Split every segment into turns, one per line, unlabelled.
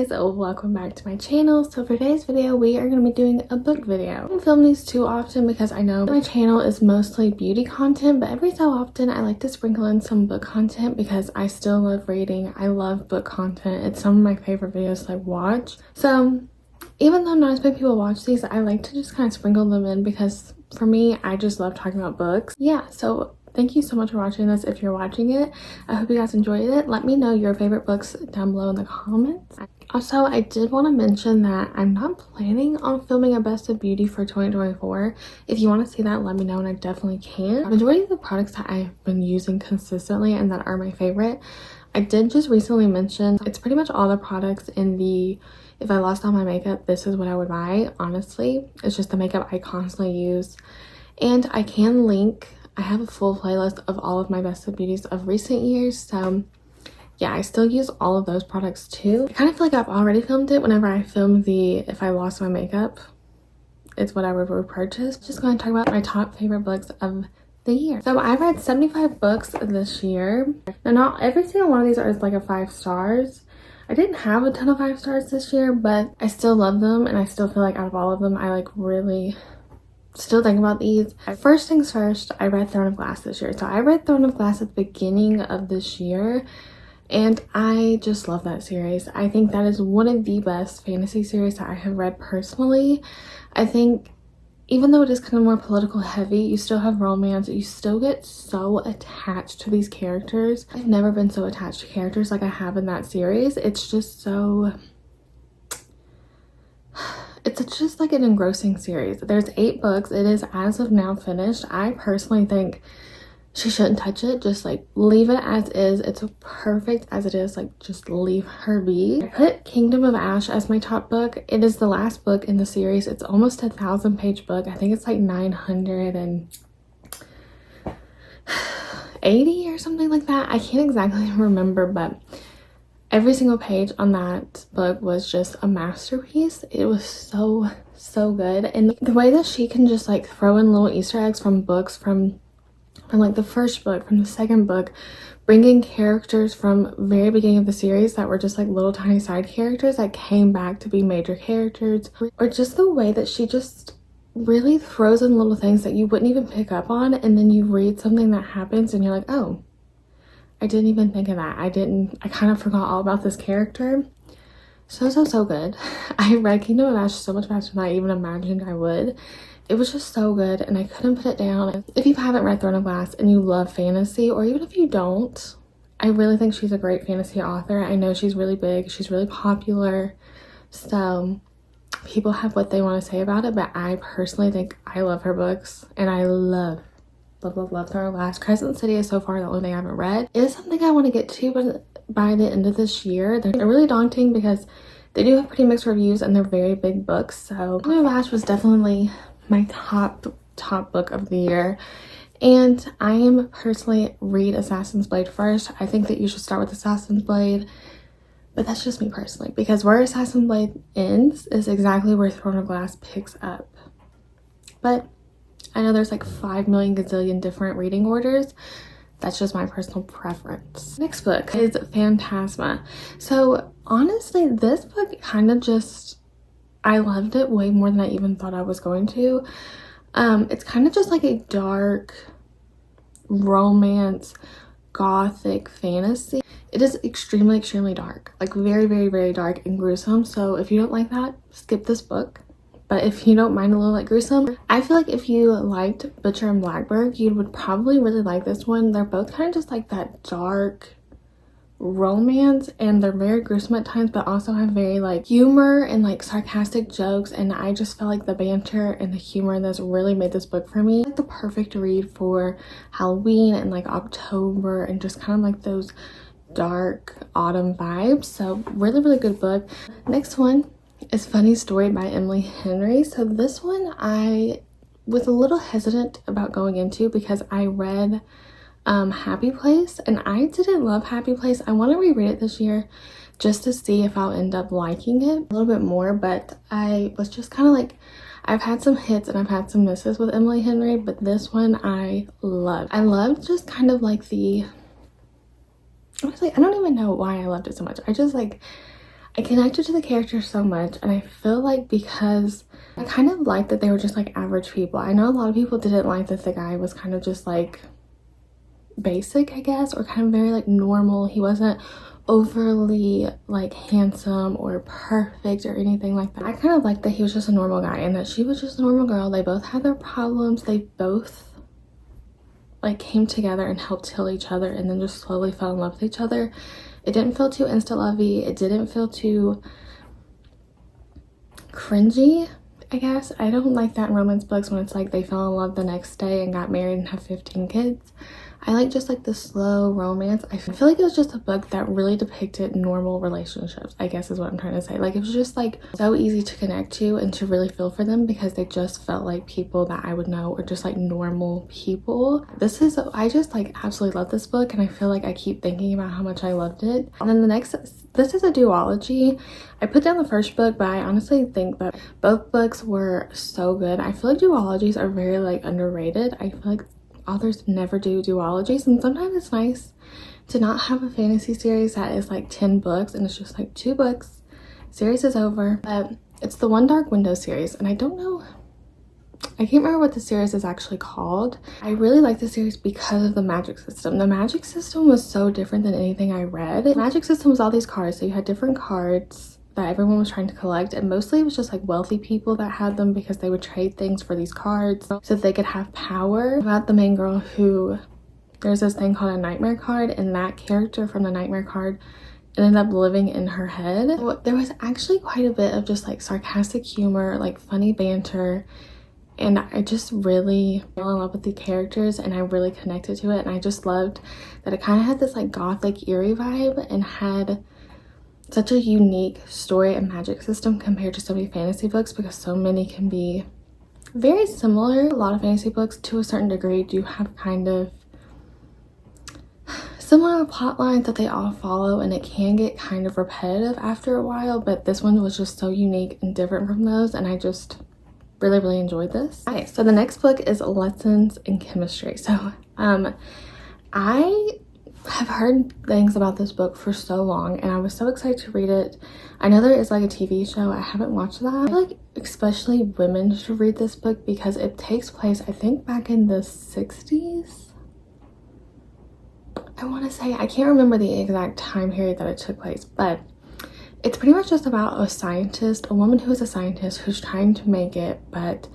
guys, welcome back to my channel. So for today's video we are going to be doing a book video. I don't film these too often because I know my channel is mostly beauty content, but every so often I like to sprinkle in some book content because I still love reading. I love book content. It's some of my favorite videos to watch. So even though not as many people watch these, I like to just kind of sprinkle them in because for me, I just love talking about books. Yeah, so thank you so much for watching this. If you're watching it, I hope you guys enjoyed it. Let me know your favorite books down below in the comments. Also, I did want to mention that I'm not planning on filming a best of beauty for 2024. If you want to see that, let me know and I definitely can. The majority of the products that I've been using consistently and that are my favorite, I did just recently mention it's pretty much all the products in the if I lost all my makeup, this is what I would buy. Honestly, it's just the makeup I constantly use. And I can link, I have a full playlist of all of my best of beauties of recent years. So yeah, I still use all of those products too. I kind of feel like I've already filmed it whenever I filmed the if I lost my makeup, it's what I would repurchase. Just going to talk about my top favorite books of the year. So I've read 75 books this year. Now not every single one of these is like a 5 stars. I didn't have a ton of 5 stars this year, but I still love them and I still feel like out of all of them, I like really still think about these. First things first, I read Throne of Glass this year. So I read Throne of Glass at the beginning of this year and I just love that series. I think that is one of the best fantasy series that I have read personally. I think even though it is kind of more political heavy, you still have romance. You still get so attached to these characters. I've never been so attached to characters like I have in that series. It's just so... it's just like an engrossing series. There's 8 books. It is as of now finished. I personally think she shouldn't touch it. Just like leave it as is. It's perfect as it is. Like just leave her be. I put Kingdom of Ash as my top book. It is the last book in the series. It's almost a 1,000-page book. I think it's like 980 or something like that. I can't exactly remember, but every single page on that book was just a masterpiece. It was so good. And the way that she can just like throw in little Easter eggs from books from like the first book, from the second book, bringing characters from very beginning of the series that were just like little tiny side characters that came back to be major characters, or just the way that she just really throws in little things that you wouldn't even pick up on, and then you read something that happens and you're like, oh, I didn't even think of that. I kind of forgot all about this character. So good. I read Kingdom of Ash so much faster than I even imagined I would. It was just so good and I couldn't put it down. If you haven't read Throne of Glass and you love fantasy, or even if you don't, I really think she's a great fantasy author. I know she's really big, she's really popular, so people have what they want to say about it, but I personally think I love her books and I love Throne of Glass. Crescent City is so far the only thing I haven't read. It is something I want to get to, but by the end of this year. They're really daunting because they do have pretty mixed reviews and they're very big books. So Kingdom of Ash was definitely my top book of the year, and I am personally read Assassin's Blade first. I think that you should start with Assassin's Blade, but that's just me personally, because where Assassin's Blade ends is exactly where Throne of Glass picks up. But I know there's like 5 million gazillion different reading orders. That's just my personal preference. Next book is Phantasma. So honestly, this book kind of just, I loved it way more than I even thought I was going to. It's kind of just like a dark romance, gothic fantasy. It is extremely dark, like very dark and gruesome. So if you don't like that, skip this book. But if you don't mind a little like gruesome, I feel like if you liked Butcher and Blackbird, you would probably really like this one. They're both kind of just like that dark romance, and they're very gruesome at times, but also have very like humor and like sarcastic jokes, and I just felt like the banter and the humor in this really made this book for me like the perfect read for Halloween and like October and just kind of like those dark autumn vibes. So really good book. Next one is Funny Story by Emily Henry. So this one I was a little hesitant about going into because I read Happy Place and I didn't love Happy Place. I want to reread it this year just to see if I'll end up liking it a little bit more, but I was just kind of like, I've had some hits and I've had some misses with Emily Henry, but this one I loved. I loved just kind of like the, honestly, I don't even know why I loved it so much. I just like, I connected to the characters so much, and I feel like because I kind of liked that they were just like average people. I know a lot of people didn't like that the guy was kind of just like basic, I guess, or kind of very like normal. He wasn't overly like handsome or perfect or anything like that. I kind of liked that he was just a normal guy and that she was just a normal girl. They both had their problems. They both like came together and helped heal each other and then just slowly fell in love with each other. It didn't feel too insta-lovey. It didn't feel too cringy, I guess. I don't like that in romance books when it's like they fell in love the next day and got married and have 15 kids. I like just like the slow romance. I feel like it was just a book that really depicted normal relationships, I guess is what I'm trying to say. Like it was just like so easy to connect to and to really feel for them because they just felt like people that I would know or just like normal people. I just like absolutely love this book, and I feel like I keep thinking about how much I loved it. And then this is a duology. I put down the first book, but I honestly think that both books were so good. I feel like duologies are very like underrated. I feel like authors never do duologies, and sometimes it's nice to not have a fantasy series that is like 10 books and it's just like 2 books, series is over. But it's the One Dark Window series, and I can't remember what the series is actually called. I really like the series because of the magic system. The magic system was so different than anything I read. The magic system was all these cards, so you had different cards that everyone was trying to collect, and mostly it was just like wealthy people that had them because they would trade things for these cards so that they could have power. About the main girl who, there's this thing called a nightmare card, and that character from the nightmare card ended up living in her head. So there was actually quite a bit of just like sarcastic humor, like funny banter, and I just really fell in love with the characters and I really connected to it. And I just loved that it kind of had this like gothic eerie vibe and had such a unique story and magic system compared to so many fantasy books, because so many can be very similar. A lot of fantasy books to a certain degree do have kind of similar plot lines that they all follow, and it can get kind of repetitive after a while, but this one was just so unique and different from those, and I just really enjoyed this. Okay, so the next book is Lessons in Chemistry. So I have heard things about this book for so long, and I was so excited to read it. I know there is like a TV show. I haven't watched that. I feel like especially women should read this book because it takes place, I think, back in the 60s. I want to say, I can't remember the exact time period that it took place, but it's pretty much just about a scientist, a woman who is a scientist who's trying to make it, but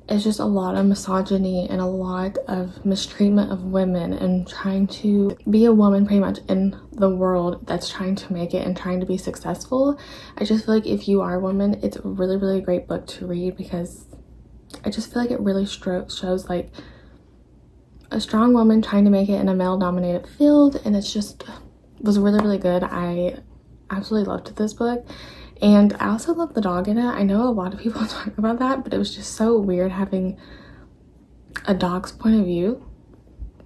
it's just a lot of misogyny and a lot of mistreatment of women and trying to be a woman pretty much in the world that's trying to make it and trying to be successful. I just feel like if you are a woman, it's a really great book to read because I just feel like it really shows like a strong woman trying to make it in a male-dominated field, and it's just was really good. I absolutely loved this book. And I also love the dog in it. I know a lot of people talk about that, but it was just so weird having a dog's point of view,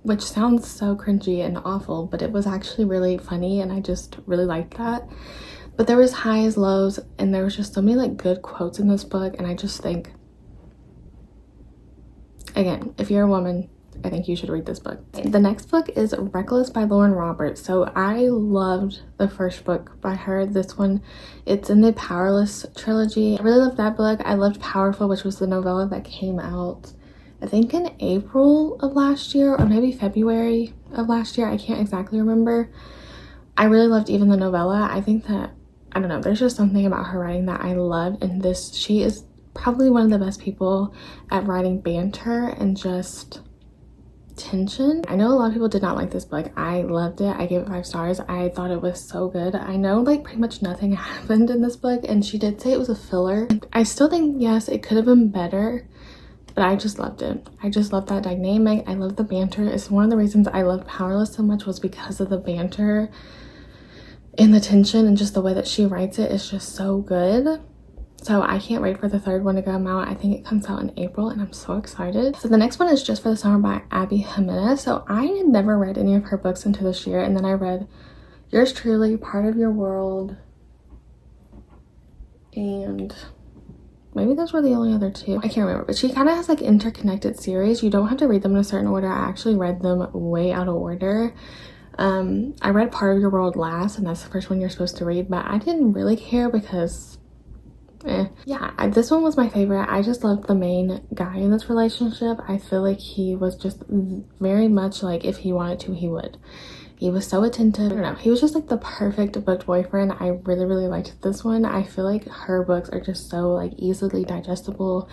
which sounds so cringy and awful, but it was actually really funny, and I just really liked that. But there was highs, lows, and there was just so many like good quotes in this book, and I just think, again, if you're a woman, I think you should read this book. The next book is Reckless by Lauren Roberts. So I loved the first book by her. This one, it's in the Powerless trilogy. I really loved that book. I loved Powerful, which was the novella that came out, I think in April of last year or maybe February of last year. I can't exactly remember. I really loved even the novella. I think that, I don't know, there's just something about her writing that I love. And she is probably one of the best people at writing banter and just tension. I know a lot of people did not like this book. I loved it. I gave it 5 stars. I thought it was so good. I know like pretty much nothing happened in this book, and she did say it was a filler. I still think yes, it could have been better, but I just loved it. I just loved that dynamic. I love the banter. It's one of the reasons I loved Powerless so much, was because of the banter and the tension, and just the way that she writes it is just so good. So I can't wait for the third one to come out. I think it comes out in April, and I'm so excited. So the next one is Just for the Summer by Abby Jimenez. So I had never read any of her books until this year, and then I read Yours Truly, Part of Your World, and maybe those were the only other 2. I can't remember, but she kind of has like interconnected series. You don't have to read them in a certain order. I actually read them way out of order. I read Part of Your World last, and that's the first one you're supposed to read, but I didn't really care because this one was my favorite. I just loved the main guy in this relationship. I feel like he was just very much like, if he wanted to, he would. He was so attentive. I don't know, he was just like the perfect book boyfriend. I really liked this one. I feel like her books are just so like easily digestible.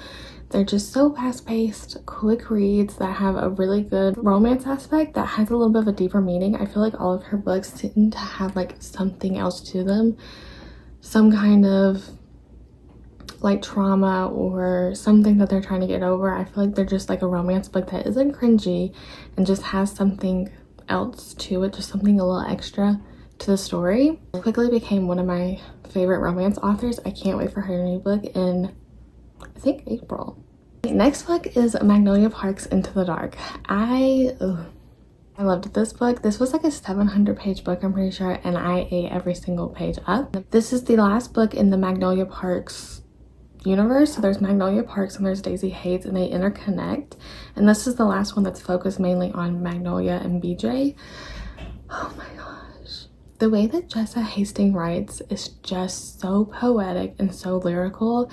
They're just so fast-paced, quick reads that have a really good romance aspect that has a little bit of a deeper meaning. I feel like all of her books tend to have like something else to them, some kind of like trauma or something that they're trying to get over. I feel like they're just like a romance book that isn't cringy and just has something else to it, just something a little extra to the story. Quickly became one of my favorite romance authors. I can't wait for her new book in, I think, April. Next book is Magnolia Park's Into the Dark. I loved this book. This was like a 700-page book, I'm pretty sure, and I ate every single page up. This is the last book in the Magnolia Parks universe. So there's Magnolia Parks and there's Daisy Haites, and they interconnect. And this is the last one that's focused mainly on Magnolia and BJ. Oh my gosh. The way that Jessa Hastings writes is just so poetic and so lyrical.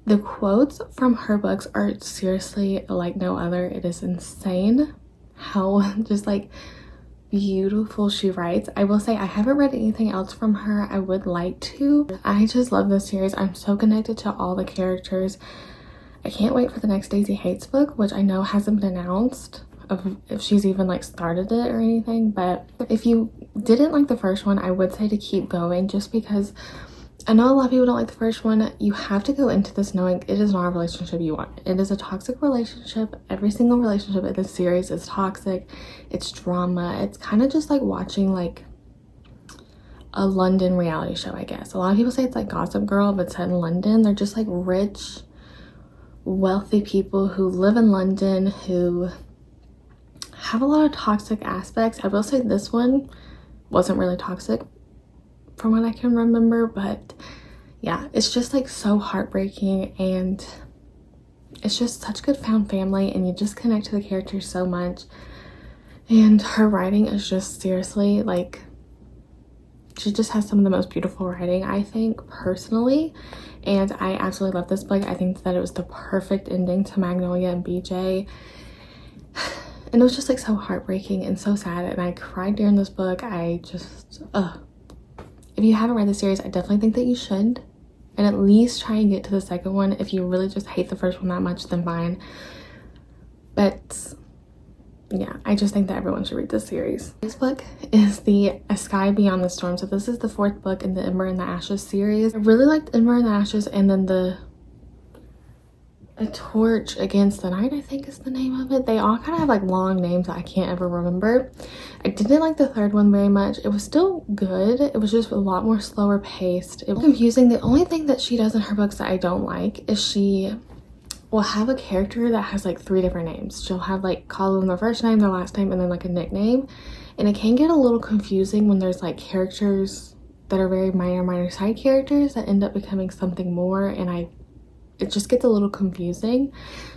The quotes from her books are seriously like no other. It is insane how just like beautiful she writes. I will say I haven't read anything else from her. I would like to. I just love this series. I'm so connected to all the characters. I can't wait for the next Daisy Haites book, which I know hasn't been announced of if she's even like started it or anything. But if you didn't like the first one, I would say to keep going, just because I know a lot of people don't like the first one. You have to go into this knowing it is not a relationship you want. It is a toxic relationship. Every single relationship in this series is toxic. It's drama. It's kind of just like watching like a London reality show, I guess. A lot of people say it's like Gossip Girl, but set in London. They're just like rich, wealthy people who live in London who have a lot of toxic aspects. I will say this one wasn't really toxic from what I can remember, but yeah, it's just like so heartbreaking, and it's just such good found family, and you just connect to the characters so much. And her writing is just seriously like, she just has some of the most beautiful writing, I think, personally. And I absolutely love this book. I think that it was the perfect ending to Magnolia and BJ. And it was just like so heartbreaking and so sad, and I cried during this book. I just if you haven't read the series, I definitely think that you should, and at least try and get to the second one. If you really just hate the first one that much, then fine. But yeah, I just think that everyone should read this series. This book is the A Sky Beyond the Storm. So this is the 4th book in the Ember and the Ashes series. I really liked Ember and the Ashes, and then A Torch Against the Night, I think is the name of it. They all kind of have like long names that I can't ever remember. I didn't like the 3rd one very much. It was still good. It was just a lot more slower paced. It was confusing. The only thing that she does in her books that I don't like is she will have a character that has like 3 different names. She'll have like call them their first name, their last name, and then like a nickname. And it can get a little confusing when there's like characters that are very minor side characters that end up becoming something more, and it just gets a little confusing.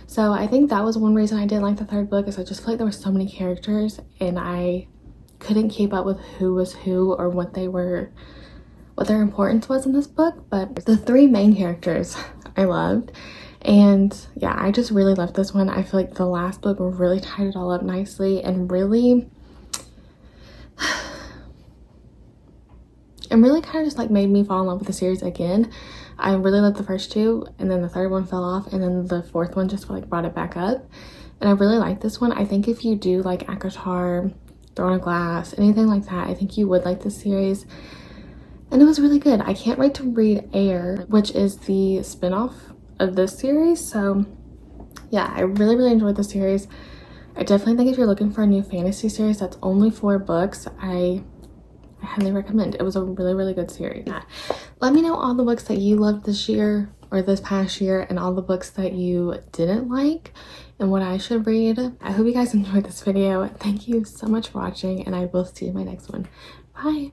So I think that was one reason I didn't like the 3rd book, is I just feel like there were so many characters and I couldn't keep up with who was who or what their importance was in this book. But the 3 main characters I loved, and yeah, I just really loved this one. I feel like the last book really tied it all up nicely and really kind of just like made me fall in love with the series again. I really loved the first 2, and then the 3rd one fell off, and then the 4th one just like brought it back up. And I really like this one. I think if you do like ACOTAR, Throne of Glass, anything like that, I think you would like this series. And it was really good. I can't wait to read Air, which is the spin-off of this series. So yeah, I really enjoyed the series. I definitely think if you're looking for a new fantasy series that's only 4 books, I highly recommend. It was a really good series. Yeah. Let me know all the books that you loved this year or this past year, and all the books that you didn't like and what I should read. I hope you guys enjoyed this video. Thank you so much for watching, and I will see you in my next one. Bye.